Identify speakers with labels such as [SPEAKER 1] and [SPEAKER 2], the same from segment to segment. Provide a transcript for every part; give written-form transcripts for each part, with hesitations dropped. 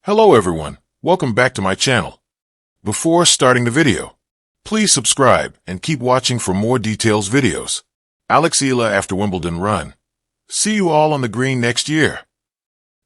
[SPEAKER 1] Hello everyone, welcome back to my channel. Before starting the video, please subscribe and keep watching for more details videos. Eala after Wimbledon run. See you all on the green next year.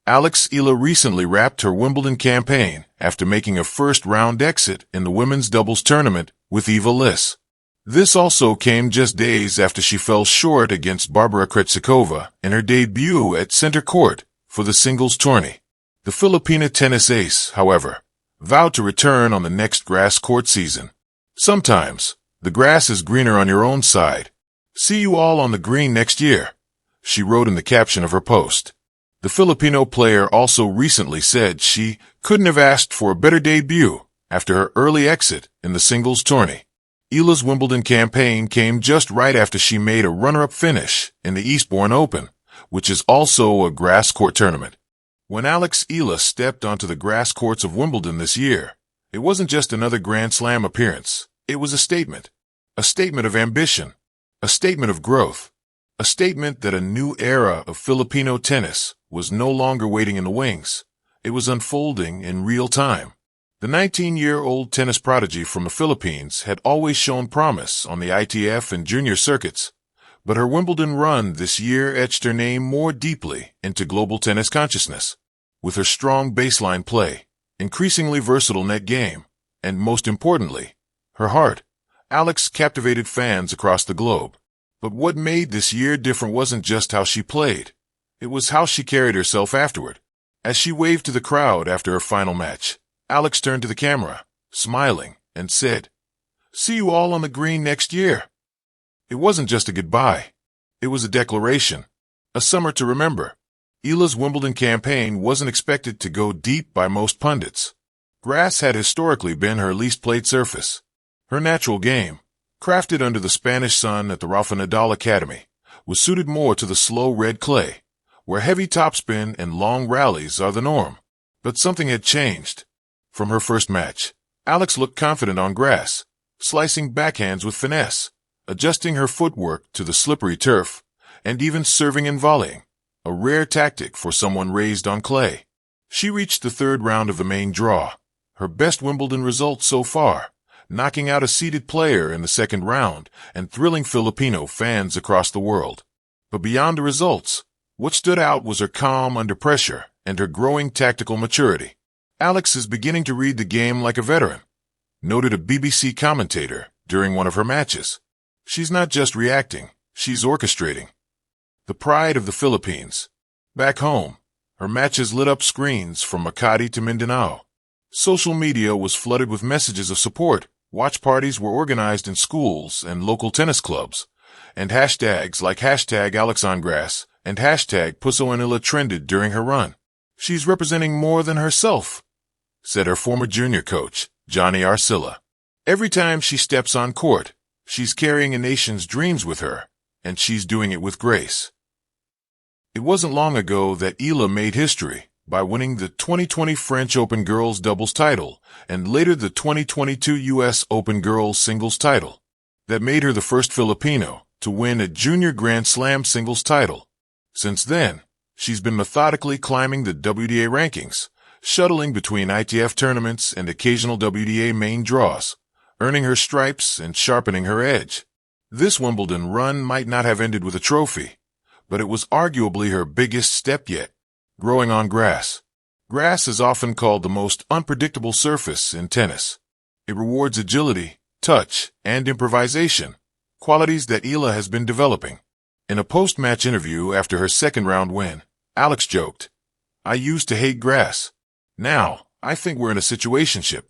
[SPEAKER 1] Eala recently wrapped her Wimbledon campaign after making a first-round exit in the women's doubles tournament with Eala. This also came just days after she fell short against Barbara Krejcikova in her debut at center court for the singles tourney. The Filipina tennis ace, however, vowed to return on the next grass court season. Sometimes, the grass is greener on your own side. See you all on the green next year, she wrote in the caption of her post. The Filipino player also recently said she couldn't have asked for a better debut after her early exit in the singles tourney. Eala's Wimbledon campaign came just right after she made a runner-up finish in the Eastbourne Open, which is also a grass court tournament. When Eala stepped onto the grass courts of Wimbledon this year, it wasn't just another Grand Slam appearance. It was a statement of ambition, a statement of growth, a statement that a new era of Filipino tennis was no longer waiting in the wings. It was unfolding in real time. The 19-year-old tennis prodigy from the Philippines had always shown promise on the ITF and junior circuits, but her Wimbledon run this year etched her name more deeply into global tennis consciousness. With her strong baseline play, increasingly versatile net game, and most importantly, her heart, Eala captivated fans across the globe. But what made this year different wasn't just how she played. It was how she carried herself afterward. As she waved to the crowd after her final match, Eala turned to the camera, smiling, and said, "See you all on the green next year." It wasn't just a goodbye. It was a declaration, a summer to remember. Eala's Wimbledon campaign wasn't expected to go deep by most pundits. Grass had historically been her least played surface. Her natural game, crafted under the Spanish sun at the Rafa Nadal Academy, was suited more to the slow red clay, where heavy topspin and long rallies are the norm. But something had changed. From her first match, Eala looked confident on grass, slicing backhands with finesse, adjusting her footwork to the slippery turf, and even serving and volleying, a rare tactic for someone raised on clay. She reached the third round of the main draw, her best Wimbledon result so far, knocking out a seeded player in the second round and thrilling Filipino fans across the world. But beyond the results, what stood out was her calm under pressure and her growing tactical maturity. Eala is beginning to read the game like a veteran, noted a BBC commentator during one of her matches. She's not just reacting, she's orchestrating. The pride of the Philippines. Back home, her matches lit up screens from Makati to Mindanao. Social media was flooded with messages of support. Watch parties were organized in schools and local tennis clubs, and hashtags like #AlexOnGrass and #PusoEnila trended during her run. "She's representing more than herself," said her former junior coach, Johnny Arcilla. "Every time she steps on court, she's carrying a nation's dreams with her, and she's doing it with grace." It wasn't long ago that Eala made history by winning the 2020 French Open Girls Doubles title and later the 2022 U.S. Open Girls Singles title. That made her the first Filipino to win a junior Grand Slam singles title. Since then, she's been methodically climbing the WTA rankings, shuttling between ITF tournaments and occasional WTA main draws, earning her stripes and sharpening her edge. This Wimbledon run might not have ended with a trophy, but it was arguably her biggest step yet. Growing on grass. Grass is often called the most unpredictable surface in tennis. It rewards agility, touch, and improvisation, qualities that Eala has been developing. In a post-match interview after her second-round win, Eala joked, "I used to hate grass. Now, I think we're in a situationship."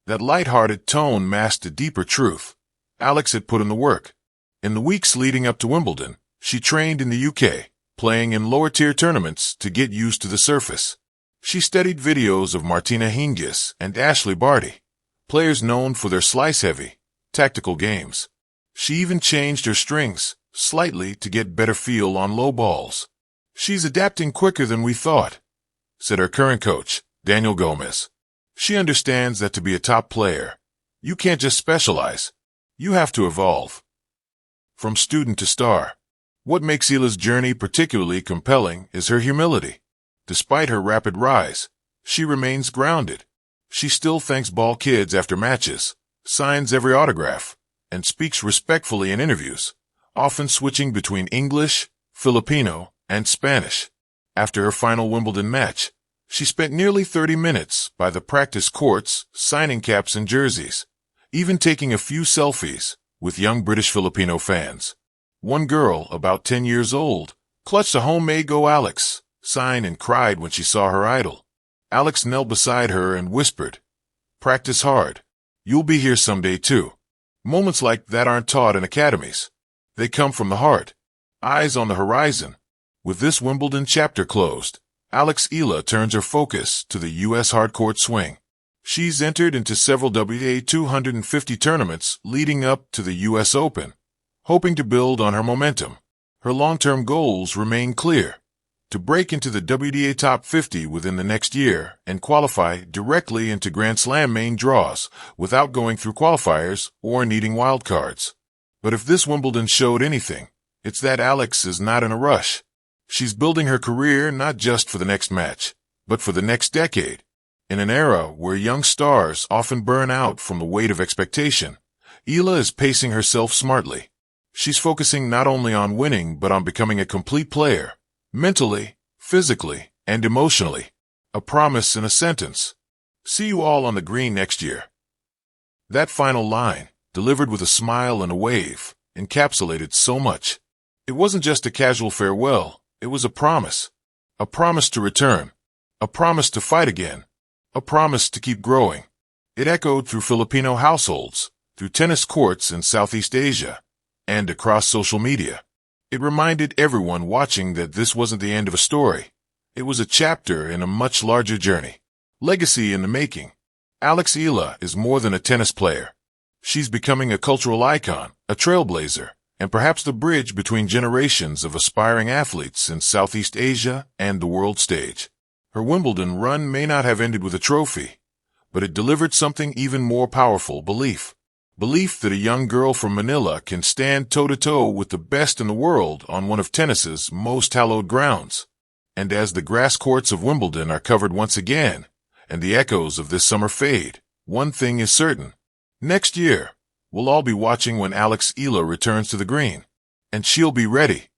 [SPEAKER 1] That light-hearted tone masked a deeper truth. Eala had put in the work. In the weeks leading up to Wimbledon, she trained in the UK, playing in lower-tier tournaments to get used to the surface. She studied videos of Martina Hingis and Ashley Barty, players known for their slice-heavy, tactical games. She even changed her strings slightly to get better feel on low balls. "She's adapting quicker than we thought," said her current coach, Daniel Gomez. "She understands that to be a top player, you can't just specialize. You have to evolve." From student to star. What makes Eala's journey particularly compelling is her humility. Despite her rapid rise, she remains grounded. She still thanks ball kids after matches, signs every autograph, and speaks respectfully in interviews, often switching between English, Filipino, and Spanish. After her final Wimbledon match, she spent nearly 30 minutes by the practice courts, signing caps and jerseys, even taking a few selfies with young British Filipino fans. One girl, about 10 years old, clutched a homemade Go Alex sign and cried when she saw her idol. Alex knelt beside her and whispered, "Practice hard. You'll be here someday too." Moments like that aren't taught in academies. They come from the heart. Eyes on the horizon. With this Wimbledon chapter closed, Eala turns her focus to the U.S. hardcourt swing. She's entered into several WTA 250 tournaments leading up to the U.S. Open, hoping to build on her momentum. Her long-term goals remain clear: to break into the WTA Top 50 within the next year and qualify directly into Grand Slam main draws without going through qualifiers or needing wildcards. But if this Wimbledon showed anything, it's that Alex is not in a rush. She's building her career not just for the next match, but for the next decade. In an era where young stars often burn out from the weight of expectation, Eala is pacing herself smartly. She's focusing not only on winning but on becoming a complete player, mentally, physically, and emotionally. A promise in a sentence. See you all on the green next year. That final line, delivered with a smile and a wave, encapsulated so much. It wasn't just a casual farewell, it was a promise. A promise to return. A promise to fight again. A promise to keep growing. It echoed through Filipino households, through tennis courts in Southeast Asia, and across social media. It reminded everyone watching that this wasn't the end of a story. It was a chapter in a much larger journey. Legacy in the making. Eala is more than a tennis player. She's becoming a cultural icon, a trailblazer, and perhaps the bridge between generations of aspiring athletes in Southeast Asia and the world stage. Her Wimbledon run may not have ended with a trophy, but it delivered something even more powerful: belief. Belief that a young girl from Manila can stand toe-to-toe with the best in the world on one of tennis's most hallowed grounds. And as the grass courts of Wimbledon are covered once again, and the echoes of this summer fade, one thing is certain. Next year, we'll all be watching when Eala returns to the green. And she'll be ready.